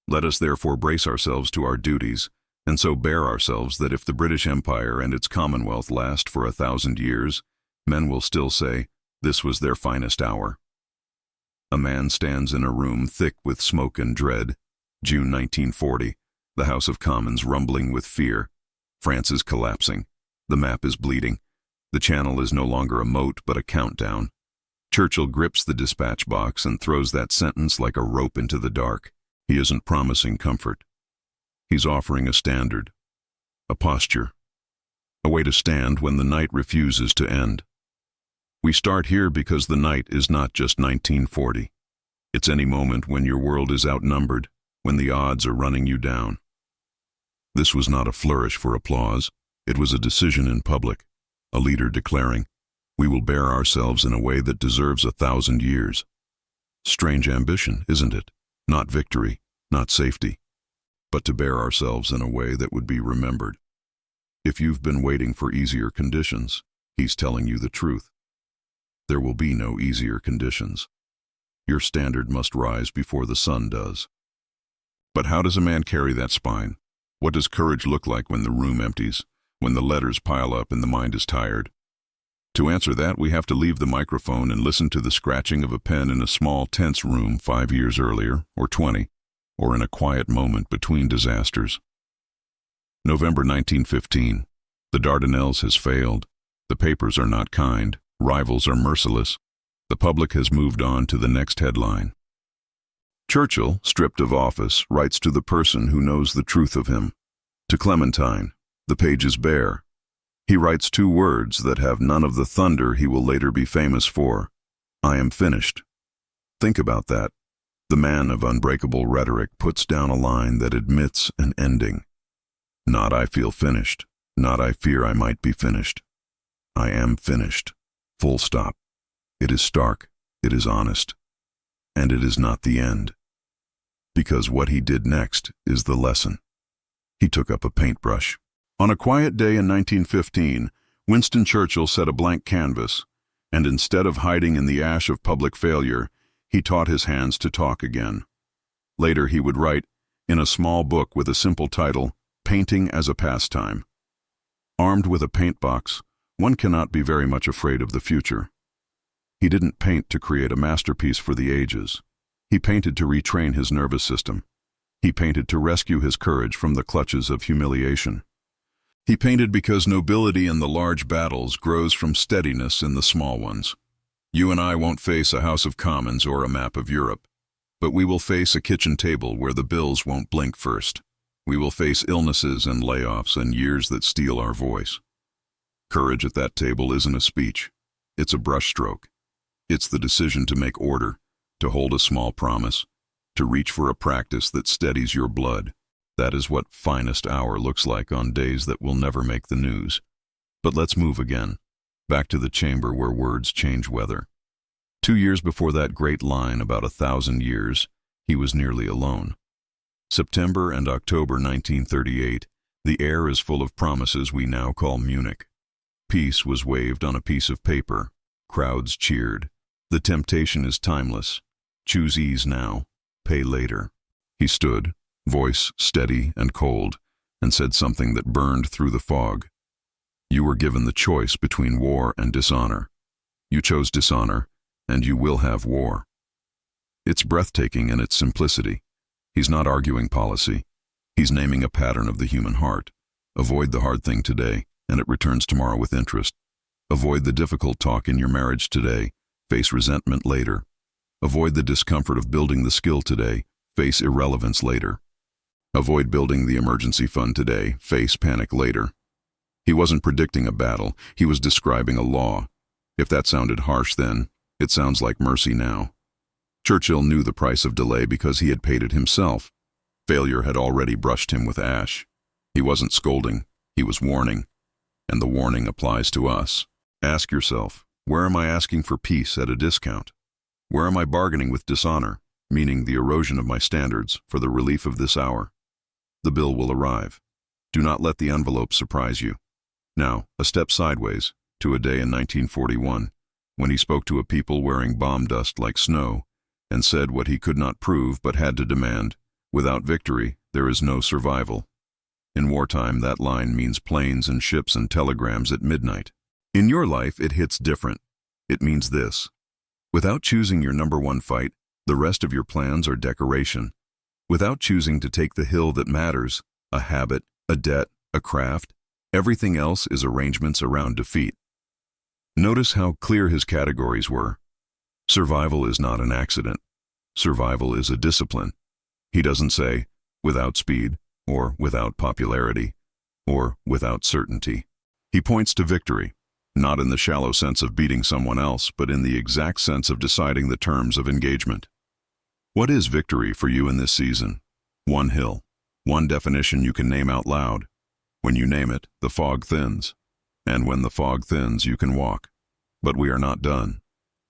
Let us therefore brace ourselves to our duties, and so bear ourselves that if the British Empire and its Commonwealth last for 1,000 years, men will still say, this was their finest hour. A man stands in a room thick with smoke and dread. June 1940, the House of Commons rumbling with fear. France is collapsing. The map is bleeding. The Channel is no longer a moat but a countdown. Churchill grips the dispatch box and throws that sentence like a rope into the dark. He isn't promising comfort. He's offering a standard, a posture, a way to stand when the night refuses to end. We start here because the night is not just 1940. It's any moment when your world is outnumbered, when the odds are running you down. This was not a flourish for applause. It was a decision in public, a leader declaring, we will bear ourselves in a way that deserves 1,000 years. Strange ambition, isn't it? Not victory, not safety, but to bear ourselves in a way that would be remembered. If you've been waiting for easier conditions, he's telling you the truth. There will be no easier conditions. Your standard must rise before the sun does. But how does a man carry that spine? What does courage look like when the room empties, when the letters pile up and the mind is tired? To answer that, we have to leave the microphone and listen to the scratching of a pen in a small, tense room 5 years earlier, or 20, or in a quiet moment between disasters. November 1915. The Dardanelles has failed. The papers are not kind. Rivals are merciless. The public has moved on to the next headline. Churchill, stripped of office, writes to the person who knows the truth of him. To Clementine, the page is bare. He writes 2 words that have none of the thunder he will later be famous for. I am finished. Think about that. The man of unbreakable rhetoric puts down a line that admits an ending. Not I feel finished. Not I fear I might be finished. I am finished. Full stop. It is stark, it is honest, and it is not the end. Because what he did next is the lesson. He took up a paintbrush. On a quiet day in 1915, Winston Churchill set a blank canvas, and instead of hiding in the ash of public failure, he taught his hands to talk again. Later he would write, in a small book with a simple title, Painting as a Pastime. Armed with a paint box, one cannot be very much afraid of the future. He didn't paint to create a masterpiece for the ages. He painted to retrain his nervous system. He painted to rescue his courage from the clutches of humiliation. He painted because nobility in the large battles grows from steadiness in the small ones. You and I won't face a House of Commons or a map of Europe, but we will face a kitchen table where the bills won't blink first. We will face illnesses and layoffs and years that steal our voice. Courage at that table isn't a speech. It's a brushstroke. It's the decision to make order, to hold a small promise, to reach for a practice that steadies your blood. That is what finest hour looks like on days that will never make the news. But let's move again, back to the chamber where words change weather. 2 years before that great line about 1,000 years, he was nearly alone. September and October 1938, the air is full of promises we now call Munich. Peace was waved on a piece of paper. Crowds cheered. The temptation is timeless. Choose ease now, pay later. He stood, voice steady and cold, and said something that burned through the fog. You were given the choice between war and dishonor. You chose dishonor, and you will have war. It's breathtaking in its simplicity. He's not arguing policy. He's naming a pattern of the human heart. Avoid the hard thing today, and it returns tomorrow with interest. Avoid the difficult talk in your marriage today, face resentment later. Avoid the discomfort of building the skill today, face irrelevance later. Avoid building the emergency fund today, face panic later. He wasn't predicting a battle, he was describing a law. If that sounded harsh then, it sounds like mercy now. Churchill knew the price of delay because he had paid it himself. Failure had already brushed him with ash. He wasn't scolding, he was warning. And the warning applies to us. Ask yourself, where am I asking for peace at a discount? Where am I bargaining with dishonor, meaning the erosion of my standards, for the relief of this hour? The bill will arrive. Do not let the envelope surprise you. Now, a step sideways, to a day in 1941, when he spoke to a people wearing bomb dust like snow, and said what he could not prove but had to demand, Without victory, there is no survival. In wartime, that line means planes and ships and telegrams at midnight. In your life, it hits different. It means this. Without choosing your number one fight, the rest of your plans are decoration. Without choosing to take the hill that matters, a habit, a debt, a craft, everything else is arrangements around defeat. Notice how clear his categories were. Survival is not an accident. Survival is a discipline. He doesn't say, without speed, or without popularity, or without certainty. He points to victory, not in the shallow sense of beating someone else, but in the exact sense of deciding the terms of engagement. What is victory for you in this season? One hill, one definition you can name out loud. When you name it, the fog thins. And when the fog thins, you can walk. But we are not done.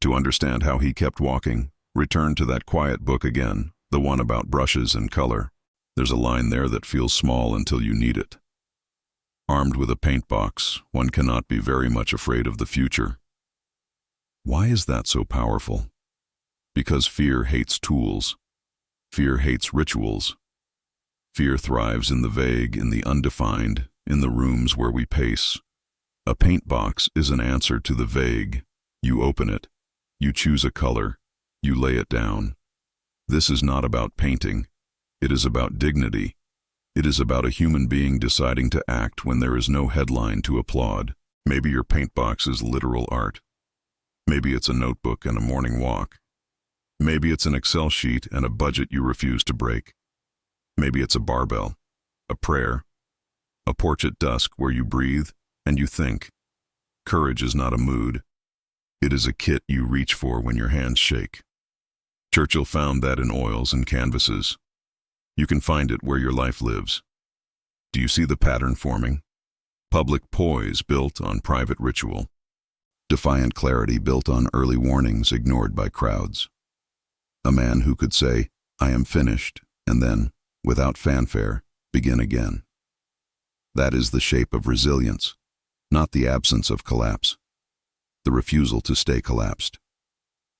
To understand how he kept walking, return to that quiet book again, the one about brushes and color. There's a line there that feels small until you need it. Armed with a paint box, one cannot be very much afraid of the future. Why is that so powerful? Because fear hates tools. Fear hates rituals. Fear thrives in the vague, in the undefined, in the rooms where we pace. A paint box is an answer to the vague. You open it. You choose a color. You lay it down. This is not about painting. It is about dignity. It is about a human being deciding to act when there is no headline to applaud. Maybe your paint box is literal art. Maybe it's a notebook and a morning walk. Maybe it's an Excel sheet and a budget you refuse to break. Maybe it's a barbell, a prayer, a porch at dusk where you breathe and you think. Courage is not a mood. It is a kit you reach for when your hands shake. Churchill found that in oils and canvases. You can find it where your life lives. Do you see the pattern forming? Public poise built on private ritual. Defiant clarity built on early warnings ignored by crowds. A man who could say, I am finished, and then, without fanfare, begin again. That is the shape of resilience, not the absence of collapse. The refusal to stay collapsed.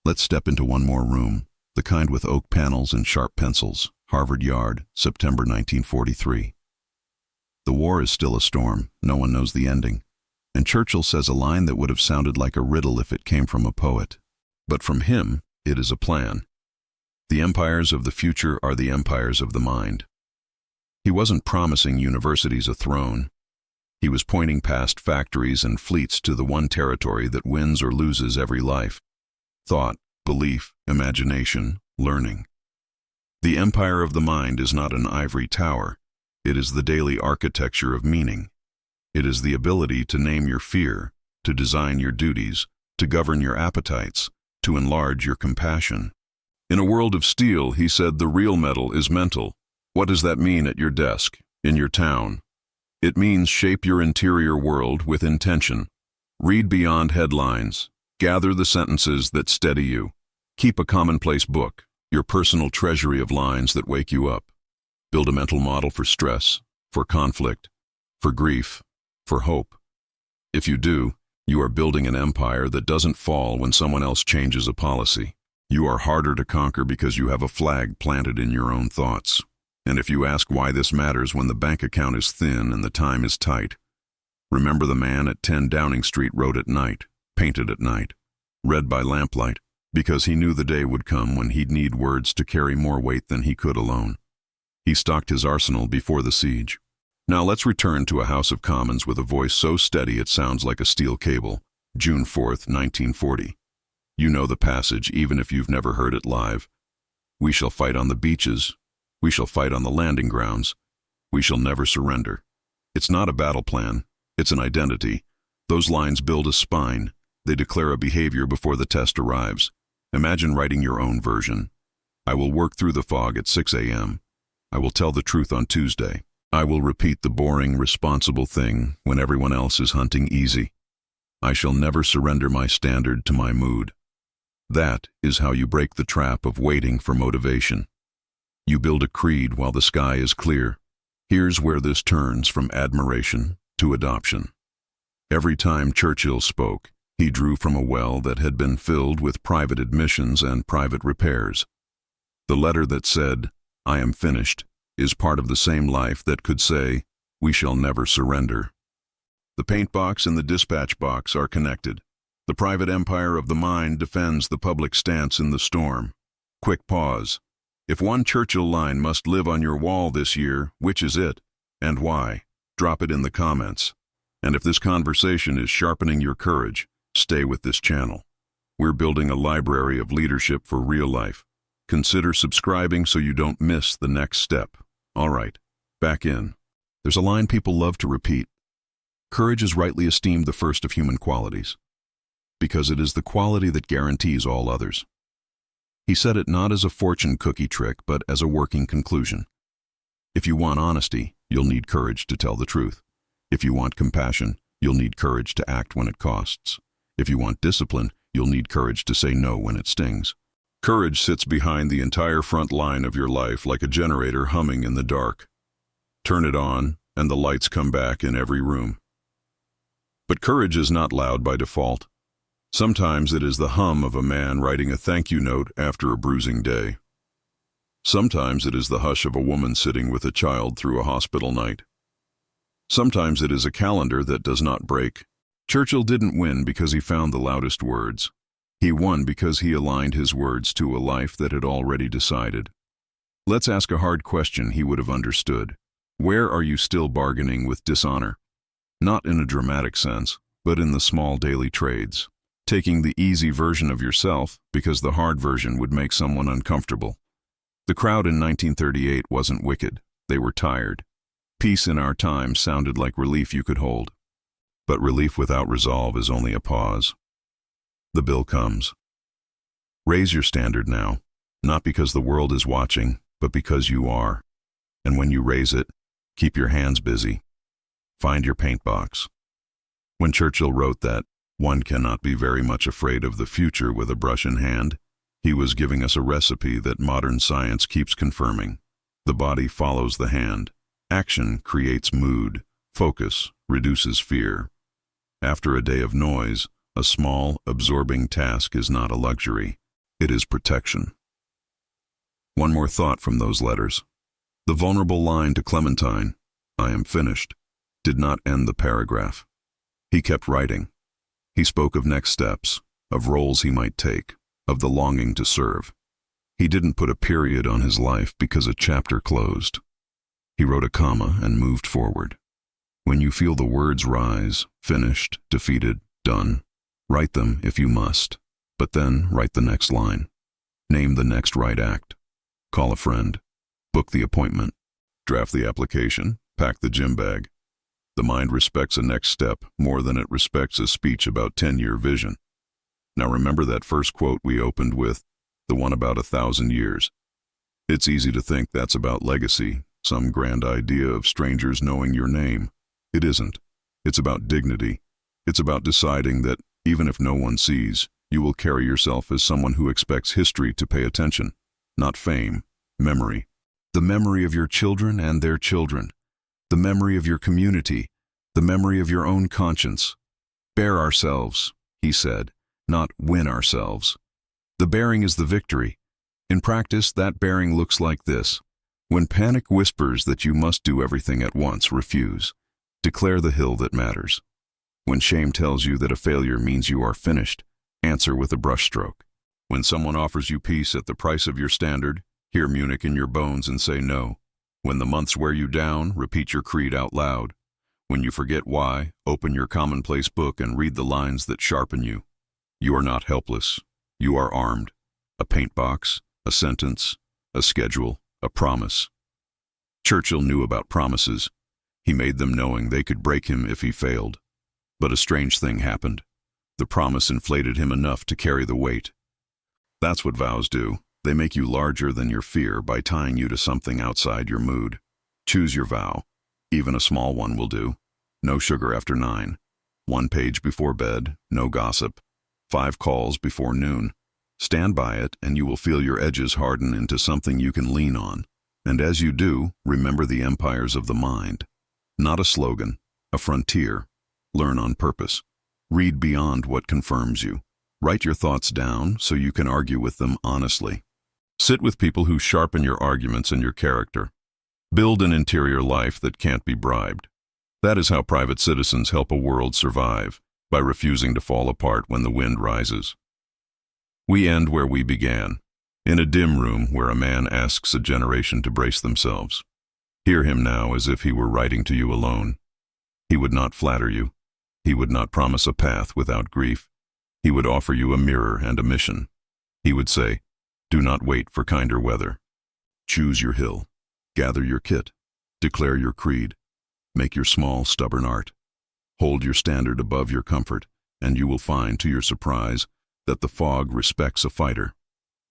Let's step into one more room, the kind with oak panels and sharp pencils. Harvard Yard, September 1943. The war is still a storm, no one knows the ending, and Churchill says a line that would have sounded like a riddle if it came from a poet. But from him, it is a plan. The empires of the future are the empires of the mind. He wasn't promising universities a throne. He was pointing past factories and fleets to the one territory that wins or loses every life. Thought, belief, imagination, learning. The empire of the mind is not an ivory tower. It is the daily architecture of meaning. It is the ability to name your fear, to design your duties, to govern your appetites, to enlarge your compassion. In a world of steel, he said, the real metal is mental. What does that mean at your desk, in your town? It means shape your interior world with intention. Read beyond headlines. Gather the sentences that steady you. Keep a commonplace book, your personal treasury of lines that wake you up. Build a mental model for stress, for conflict, for grief, for hope. If you do, you are building an empire that doesn't fall when someone else changes a policy. You are harder to conquer because you have a flag planted in your own thoughts. And if you ask why this matters when the bank account is thin and the time is tight, remember the man at 10 Downing Street wrote at night, painted at night, read by lamplight, because he knew the day would come when he'd need words to carry more weight than he could alone. He stocked his arsenal before the siege. Now let's return to a House of Commons with a voice so steady it sounds like a steel cable. June 4th, 1940. You know the passage even if you've never heard it live. We shall fight on the beaches. We shall fight on the landing grounds. We shall never surrender. It's not a battle plan. It's an identity. Those lines build a spine. They declare a behavior before the test arrives. Imagine writing your own version. I will work through the fog at 6 a.m. I will tell the truth on Tuesday. I will repeat the boring, responsible thing when everyone else is hunting easy. I shall never surrender my standard to my mood. That is how you break the trap of waiting for motivation. You build a creed while the sky is clear. Here's where this turns from admiration to adoption. Every time Churchill spoke, he drew from a well that had been filled with private admissions and private repairs. The letter that said, I am finished, is part of the same life that could say, we shall never surrender. The paint box and the dispatch box are connected. The private empire of the mind defends the public stance in the storm. Quick pause. If one Churchill line must live on your wall this year, which is it, and why? Drop it in the comments. And if this conversation is sharpening your courage, stay with this channel. We're building a library of leadership for real life. Consider subscribing so you don't miss the next step. All right, back in. There's a line people love to repeat. Courage is rightly esteemed the first of human qualities, because it is the quality that guarantees all others. He said it not as a fortune cookie trick, but as a working conclusion. If you want honesty, you'll need courage to tell the truth. If you want compassion, you'll need courage to act when it costs. If you want discipline, you'll need courage to say no when it stings. Courage sits behind the entire front line of your life like a generator humming in the dark. Turn it on, and the lights come back in every room. But courage is not loud by default. Sometimes it is the hum of a man writing a thank you note after a bruising day. Sometimes it is the hush of a woman sitting with a child through a hospital night. Sometimes it is a calendar that does not break. Churchill didn't win because he found the loudest words. He won because he aligned his words to a life that had already decided. Let's ask a hard question he would have understood. Where are you still bargaining with dishonor? Not in a dramatic sense, but in the small daily trades. Taking the easy version of yourself because the hard version would make someone uncomfortable. The crowd in 1938 wasn't wicked. They were tired. Peace in our time sounded like relief you could hold. But relief without resolve is only a pause. The bill comes. Raise your standard now, not because the world is watching, but because you are. And when you raise it, keep your hands busy. Find your paint box. When Churchill wrote that, one cannot be very much afraid of the future with a brush in hand, he was giving us a recipe that modern science keeps confirming. The body follows the hand. Action creates mood. Focus reduces fear. After a day of noise, a small, absorbing task is not a luxury. It is protection. One more thought from those letters. The vulnerable line to Clementine, I am finished, did not end the paragraph. He kept writing. He spoke of next steps, of roles he might take, of the longing to serve. He didn't put a period on his life because a chapter closed. He wrote a comma and moved forward. When you feel the words rise, finished, defeated, done, write them if you must, but then write the next line. Name the next right act. Call a friend. Book the appointment. Draft the application. Pack the gym bag. The mind respects a next step more than it respects a speech about 10-year vision. Now remember that first quote we opened with, the one about 1,000 years. It's easy to think that's about legacy, some grand idea of strangers knowing your name. It isn't. It's about dignity. It's about deciding that, even if no one sees, you will carry yourself as someone who expects history to pay attention, not fame, memory. The memory of your children and their children. The memory of your community. The memory of your own conscience. Bear ourselves, he said, not win ourselves. The bearing is the victory. In practice, that bearing looks like this. When panic whispers that you must do everything at once, refuse. Declare the hill that matters. When shame tells you that a failure means you are finished, answer with a brushstroke. When someone offers you peace at the price of your standard, hear Munich in your bones and say no. When the months wear you down, repeat your creed out loud. When you forget why, open your commonplace book and read the lines that sharpen you. You are not helpless. You are armed. A paint box, a sentence, a schedule, a promise. Churchill knew about promises. He made them knowing they could break him if he failed. But a strange thing happened. The promise inflated him enough to carry the weight. That's what vows do. They make you larger than your fear by tying you to something outside your mood. Choose your vow. Even a small one will do. No sugar after 9. 1 page before bed, no gossip. 5 calls before noon. Stand by it, and you will feel your edges harden into something you can lean on. And as you do, remember the empires of the mind. Not a slogan, a frontier. Learn on purpose. Read beyond what confirms you. Write your thoughts down so you can argue with them honestly. Sit with people who sharpen your arguments and your character. Build an interior life that can't be bribed. That is how private citizens help a world survive, by refusing to fall apart when the wind rises. We end where we began, in a dim room where a man asks a generation to brace themselves. Hear him now as if he were writing to you alone. He would not flatter you. He would not promise a path without grief. He would offer you a mirror and a mission. He would say, do not wait for kinder weather. Choose your hill. Gather your kit. Declare your creed. Make your small, stubborn art. Hold your standard above your comfort, and you will find, to your surprise, that the fog respects a fighter.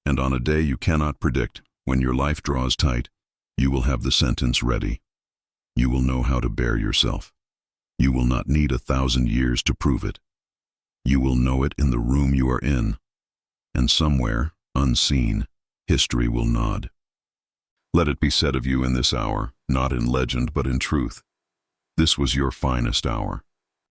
And on a day you cannot predict, when your life draws tight, you will have the sentence ready. You will know how to bear yourself. You will not need 1,000 years to prove it. You will know it in the room you are in. And somewhere, unseen, history will nod. Let it be said of you in this hour, not in legend but in truth. This was your finest hour.